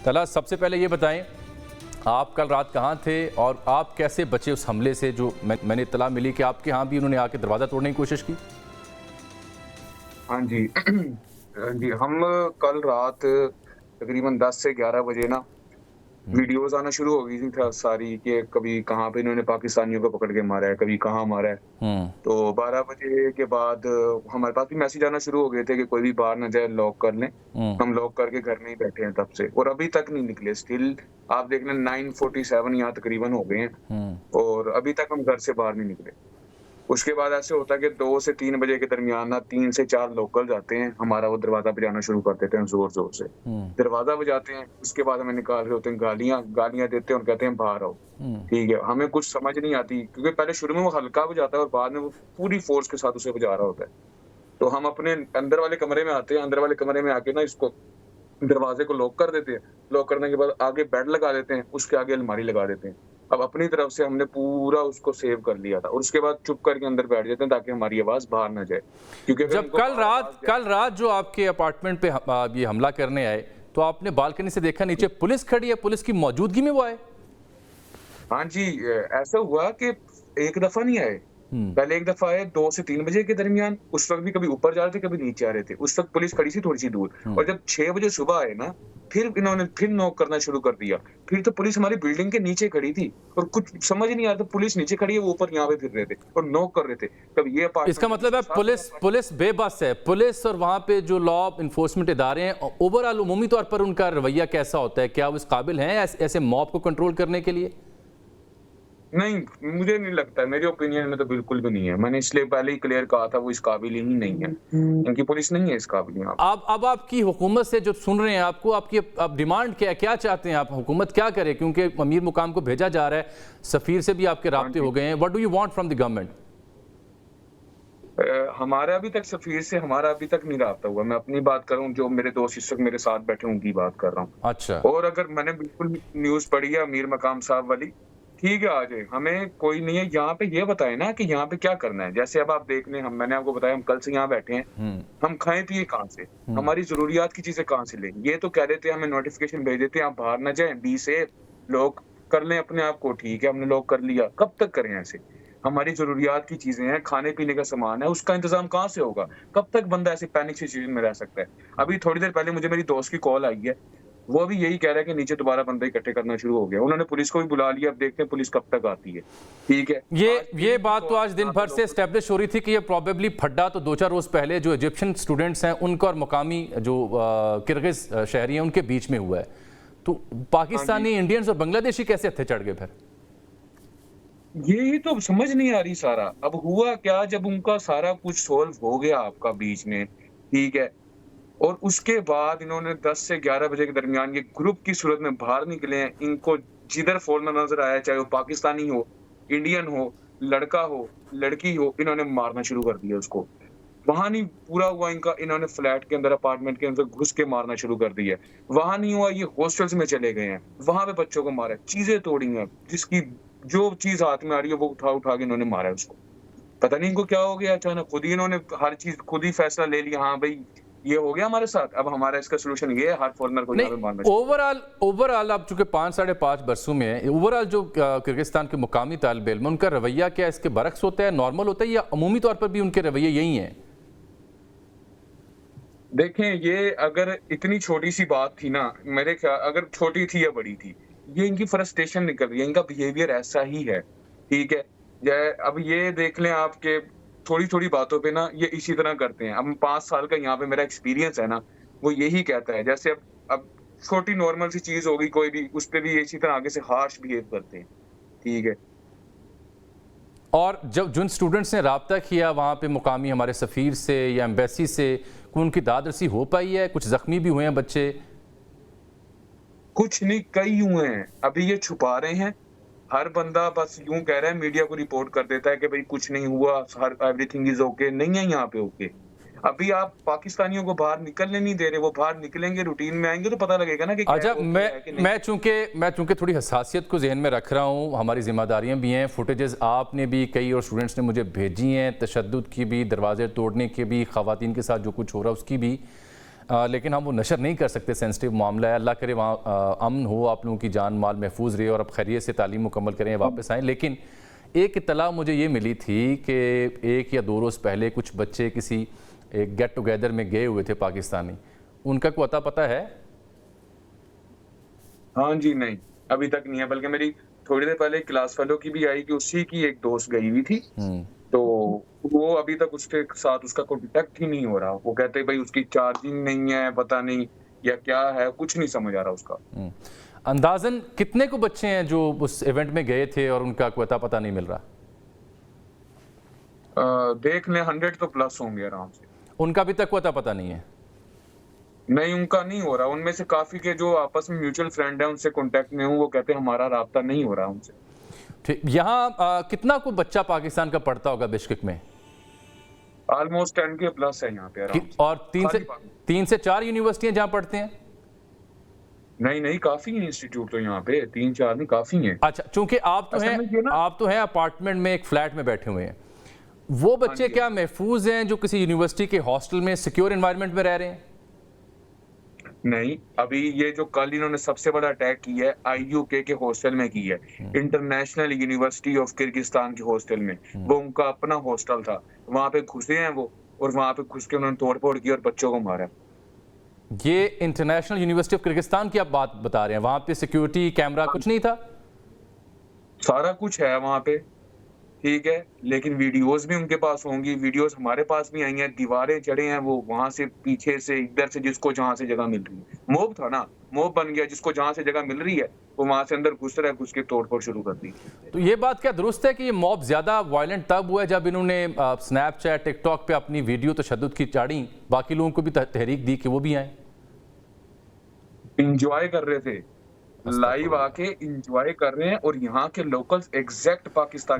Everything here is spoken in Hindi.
तला, सबसे पहले ये बताएं, आप कल रात कहाँ थे और आप कैसे बचे उस हमले से? जो मैंने इत्तला मिली कि आपके यहाँ भी उन्होंने आके दरवाज़ा तोड़ने की कोशिश की। हाँ जी। जी, हम कल रात तकरीबन 10 से 11 बजे ना वीडियोज़ आना शुरू हो गई थी सारी कि कभी कहाँ पे इन्होंने पाकिस्तानियों को पकड़ के मारा है, कभी कहाँ मारा है। हम्म। तो 12 बजे के बाद हमारे पास भी मैसेज आना शुरू हो गए थे कि कोई भी बाहर ना जाए, लॉक कर लें। हम्म। हम लॉक करके घर में ही बैठे हैं तब से और अभी तक नहीं निकले। स्टिल आप देख लें 9:47 यहाँ तकरीबन हो गए हैं हम्म। और अभी तक हम घर से बाहर नहीं निकले। उसके बाद ऐसे होता है कि 2 से 3 बजे के दरमियान ना 3 से 4 लोकल्स आते हैं, हमारा वो दरवाज़ा बजाना शुरू कर देते हैं ज़ोर-ज़ोर से। हम्म। दरवाज़ा बजाते हैं, उसके बाद हमें निकाल रहे होते हैं गालियाँ गालियाँ देते हैं और कहते हैं बाहर आओ। हम्म। ठीक है, हमें कुछ समझ नहीं आती क्योंकि पहले शुरू में वो हल्का बजाता है और बाद में वो पूरी फ़ोर्स के साथ उसे बजा रहा होता है। तो हम अपने अंदर वाले कमरे में आते हैं, अंदर वाले कमरे में आके ना इसको दरवाज़े को लॉक कर देते हैं। लॉक करने के बाद आगे बेड लगा देते हैं, उसके आगे अलमारी लगा देते हैं। अब अपनी तरफ से हमने पूरा उसको सेव कर लिया था और उसके बाद चुप करके अंदर बैठ जाते हैं ताकि हमारी आवाज़ बाहर ना जाए। क्योंकि अगर जब उनको बाहर आवाज़ जाए। कल रात जो आपके अपार्टमेंट पे ये हमला करने आए, तो आपने बालकनी से देखा नीचे पुलिस खड़ी है, पुलिस की मौजूदगी में वो आए? हाँ जी, ऐसा हुआ कि एक दफ़ा नहीं आए। हम्म। पहले एक दफ़ा आए 2 से 3 बजे के दरमियान, उस वक़्त भी कभी ऊपर जा रहे थे, कभी नीचे आ रहे थे। उस वक़्त पुलिस खड़ी थी थोड़ी-सी दूर और जब 6 बजे सुबह आए ना, फिर इन्होंने फिर नॉक करना शुरू कर दिया। फिर तो पुलिस हमारी बिल्डिंग के नीचे खड़ी थी और कुछ समझ ही नहीं आ रहा था, पुलिस नीचे खड़ी है, वो ऊपर यहाँ पे फिर रहे थे और नॉक कर रहे थे। कभी ये इसका अपार्टमेंट में मतलब है सामने पुलिस पुलिस बेबस है। पुलिस और वहाँ पे जो लॉ इन्फोर्समेंट इदारे हैं, ओवरऑल उमूमी तौर पर उनका रवैया कैसा होता है? क्या वो इस काबिल हैं ऐसे मॉब को कंट्रोल करने के लिए? नहीं, मुझे नहीं लगता, मेरे ओपिनियन में तो बिल्कुल भी नहीं है। मैंने इसलिए पहले ही क्लियर कहा था वो इस काबिल ही नहीं है। इनकी पुलिस नहीं है इस काबिल यहाँ पे। अब आपकी हुकूमत से जो सुन रहे हैं आपको, आपकी अब डिमांड क्या है? क्या चाहते हैं आप? हुकूमत क्या करे? क्योंकि अमीर मुकाम को भेजा जा रहा है, सफ़ीर से भी आपके राब्ते हो गए हैं। What do you want from the government? हमारा अभी तक सफ़ीर से हमारा अभी तक नहीं राब्ता हुआ। मैं अपनी बात कर रहा हूँ, जो मेरे दोस्त इस वक़्त मेरे साथ बैठे हैं उनकी बात कर रहा हूँ। अच्छा। और अगर मैंने बिल्कुल न्यूज़ पढ़ी है अमीर मकाम साहब वाली, ठीक है आ जाए, हमें कोई नहीं है। यहाँ पे ये बताएँ ना कि यहाँ पे क्या करना है? जैसे अब आप देख लें, हम मैंने आपको बताया हम कल से यहाँ बैठे हैं। हम्म। हम खाएँ-पिएँ कहाँ से? हमारी ज़रूरियात की चीज़ें कहाँ से लें? ये तो कह देते हैं, हमें नोटिफ़िकेशन भेज देते हैं, आप बाहर ना जाएँ, बी सेफ, लॉक कर लें अपने आप को। ठीक है, हमने लॉक कर लिया। कब तक करें ऐसे? हमारी ज़रूरियात की चीज़ें हैं, खाने-पीने का सामान है, उसका इंतज़ाम कहाँ से होगा? कब तक बंदा ऐसे पैनिक सिचुएशन में रह सकता है? अभी थोड़ी देर पहले मुझे मेरी दोस्त की कॉल आई है, वो अभी यही कह रहा है कि नीचे दोबारा बंदे इकट्ठे करना शुरू हो गया। उन्होंने पुलिस को भी बुला लिया, अब देखते हैं पुलिस कब तक आती है। ठीक है? ये आज ये भी बात तो आज दिन भर से एस्टेब्लिश हो रही थी कि ये प्रॉबेबली फड्डा तो 2-4 रोज़ पहले जो इजिप्शियन स्टूडेंट्स हैं उनका और मकामी जो किर्गिज शहरी हैं उनके बीच में हुआ है। तो पाकिस्तानी, इंडियंस और बांग्लादेशी कैसे हत्थे चढ़ गए फिर? यही तो समझ नहीं आ रही सारा। अब हुआ क्या, जब उनका सारा कुछ सॉल्व हो गया आपका बीच में, ठीक है? और उसके बाद इन्होंने 10 से 11 बजे के दरमियान ये ग्रुप की सूरत में बाहर निकले हैं। इनको जिधर फ़ौरन नज़र आया, चाहे वो पाकिस्तानी हो, इंडियन हो, लड़का हो, लड़की हो, इन्होंने मारना शुरू कर दिया उसको। वहाँ नहीं पूरा हुआ इनका, इन्होंने फ्लैट के अंदर, अपार्टमेंट के अंदर घुस के मारना शुरू कर दिया है। वहाँ नहीं हुआ, ये हॉस्टल्स में चले गए हैं, वहाँ पे बच्चों को मारा है, चीज़ें तोड़ी हैं, जिसकी जो चीज़ हाथ में आ रही है वो उठा-उठा के इन्होंने मारा है उसको। पता नहीं इनको क्या हो गया अचानक, खुद ही इन्होंने हर चीज़ खुद ही फैसला ले लिया, हाँ भई ये हो गया हमारे साथ, अब हमारा इसका सॉल्यूशन ये है, हर फॉरेनर को यहाँ पे नहीं, मारना चाहिए। ओवरऑल आप चूंकि 5 साढ़े 5 बरसों में है, ओवरऑल जो किर्गिस्तान के मुकामी तालिब इल्म उनका रवैया क्या इसके बरक्स होता है, नॉर्मल होता है, या अमूमी तौर पर भी उनके रवैये यही हैं? देखें, ये अगर इतनी छोटी-सी बात थी ना, मेरे ख्याल अगर छोटी थी या बड़ी थी, ये इनकी फ्रस्ट्रेशन निकल रही है, इनका बिहेवियर ऐसा ही है, ठीक है? अब ये देख लें आप कि थोड़ी-थोड़ी बातों पे ना ये इसी तरह करते हैं। अब 5 साल का यहाँ पे मेरा एक्सपीरियंस है ना, वो यही कहता है। जैसे अब छोटी नॉर्मल सी चीज़ होगी कोई भी, उस पे भी इसी तरह आगे से हार्श बिहेव करते हैं, ठीक है? और जब जिन स्टूडेंट्स ने रब्ता किया वहाँ पे मुकामी हमारे सफ़ीर से या एम्बेसी से, कोई उनकी दादरसी हो पाई है? कुछ ज़ख्मी भी हुए हैं बच्चे? कुछ नहीं, कई हुए हैं। अभी ये छुपा रहे हैं। हर बंदा बस यूँ कह रहा है, मीडिया को रिपोर्ट कर देता है कि भई कुछ नहीं हुआ, हर एवरीथिंग इज़ ओके। नहीं है यहाँ पे ओके। अभी आप पाकिस्तानियों को बाहर निकलने नहीं दे रहे, वो बाहर निकलेंगे, रूटीन में आएँगे तो पता लगेगा ना कि क्या अच्छा, ओके है कि नहीं। मैं चूंकि थोड़ी हसासियत को जहन में रख रहा हूँ, हमारी जिम्मेदारियाँ भी हैं, फुटेजेस आपने भी कई और स्टूडेंट्स ने मुझे भेजी हैं, तशद्दुद की भी, दरवाजे तोड़ने के भी, ख़वातीन के साथ जो कुछ हो रहा है उसकी भी। लेकिन हम वो नशर नहीं कर सकते, सेंसिटिव मामला है। अल्लाह करे वहाँ अमन हो, आप लोगों की जान माल महफूज रहे और अब खैरियत से तालीम मुकम्मल करें, वापस आएँ। लेकिन एक इत्तला मुझे ये मिली थी कि 1 या 2 रोज़ पहले कुछ बच्चे किसी एक गेट टुगेदर में गए हुए थे पाकिस्तानी, उनका कोई अता पता है? हाँ जी, नहीं, अभी तक नहीं है, बल्कि मेरी थोड़ी देर पहले क्लास फेलो की भी आई कि उसी की एक दोस्त गई हुई थी, तो वो अभी तक उसके साथ उसका कॉन्टैक्ट ही नहीं हो रहा। वो कहते हैं भाई उसकी चार्जिंग नहीं है, पता नहीं या क्या है, कुछ नहीं समझ आ रहा उसका। अंदाज़न कितने को बच्चे हैं जो उस इवेंट में गए थे और उनका कोई अता पता नहीं मिल रहा? देख लें 100 तो प्लस होंगे आराम से। उनका अभी तक कोई अता पता नहीं है? नहीं, उनका नहीं हो रहा। उनमें से काफ़ी के जो आपस में म्यूचुअल फ्रेंड हैं, उनसे कॉन्टैक्ट में हूँ, वो कहते हैं हमारा राब्ता नहीं हो रहा उनसे। ठीक, यहाँ कितना को बच्चा पाकिस्तान का पढ़ता होगा बिश्केक में? ऑलमोस्ट 10 के प्लस है यहाँ पे आराम से। और 3 से 4 यूनिवर्सिटियां जहाँ पढ़ते हैं? नहीं, नहीं, काफ़ी हैं इंस्टीट्यूट तो यहाँ पे, 3-4 नहीं, काफ़ी हैं। अच्छा, चूंकि आप तो हैं अपार्टमेंट में, एक फ्लैट में बैठे हुए हैं, वो बच्चे क्या महफूज हैं जो किसी यूनिवर्सिटी के हॉस्टल में सिक्योर एनवायरनमेंट में रह रहे हैं? नहीं, अभी ये जो कल इन्होंने सबसे बड़ा अटैक किया है आईयूके के हॉस्टल में की है, इंटरनेशनल यूनिवर्सिटी ऑफ किर्गिस्तान के हॉस्टल में। वो उनका अपना हॉस्टल था, वहां पे घुसे हैं वो, और वहां पे घुस के उन्होंने तोड़फोड़ की और बच्चों को मारा। ये इंटरनेशनल यूनिवर्सिटी ऑफ किर्गिस्तान की आप बात बता रहे हैं? वहां पे सिक्योरिटी कैमरा कुछ नहीं था? सारा कुछ है वहां पे, ठीक है, लेकिन वीडियोस भी उनके पास होंगी, वीडियोस हमारे पास भी आई हैं, दीवारें चढ़े हैं वो वहां से, पीछे से, इधर से, जिसको जहां से जगह मिल रही है। मॉब था ना, मॉब बन गया, जिसको जहां से जगह मिल रही है वो वहां से अंदर घुस रहा है, घुस के तोड़फोड़ शुरू कर दी। तो ये बात क्या दुरुस्त है कि ये मॉब ज्यादा वायलेंट तब हुआ है जब इन्होंने स्नैपचैट, टिकटॉक पे अपनी वीडियो तशद्दुद की चाड़ी, बाकी लोगों को भी तहरीक दी कि वो भी आए? इंजॉय कर रहे थे, लाइव आके इंजॉय कर रहे हैं, और यहाँ के लोकल्स एग्जैक्ट पाकिस्तानी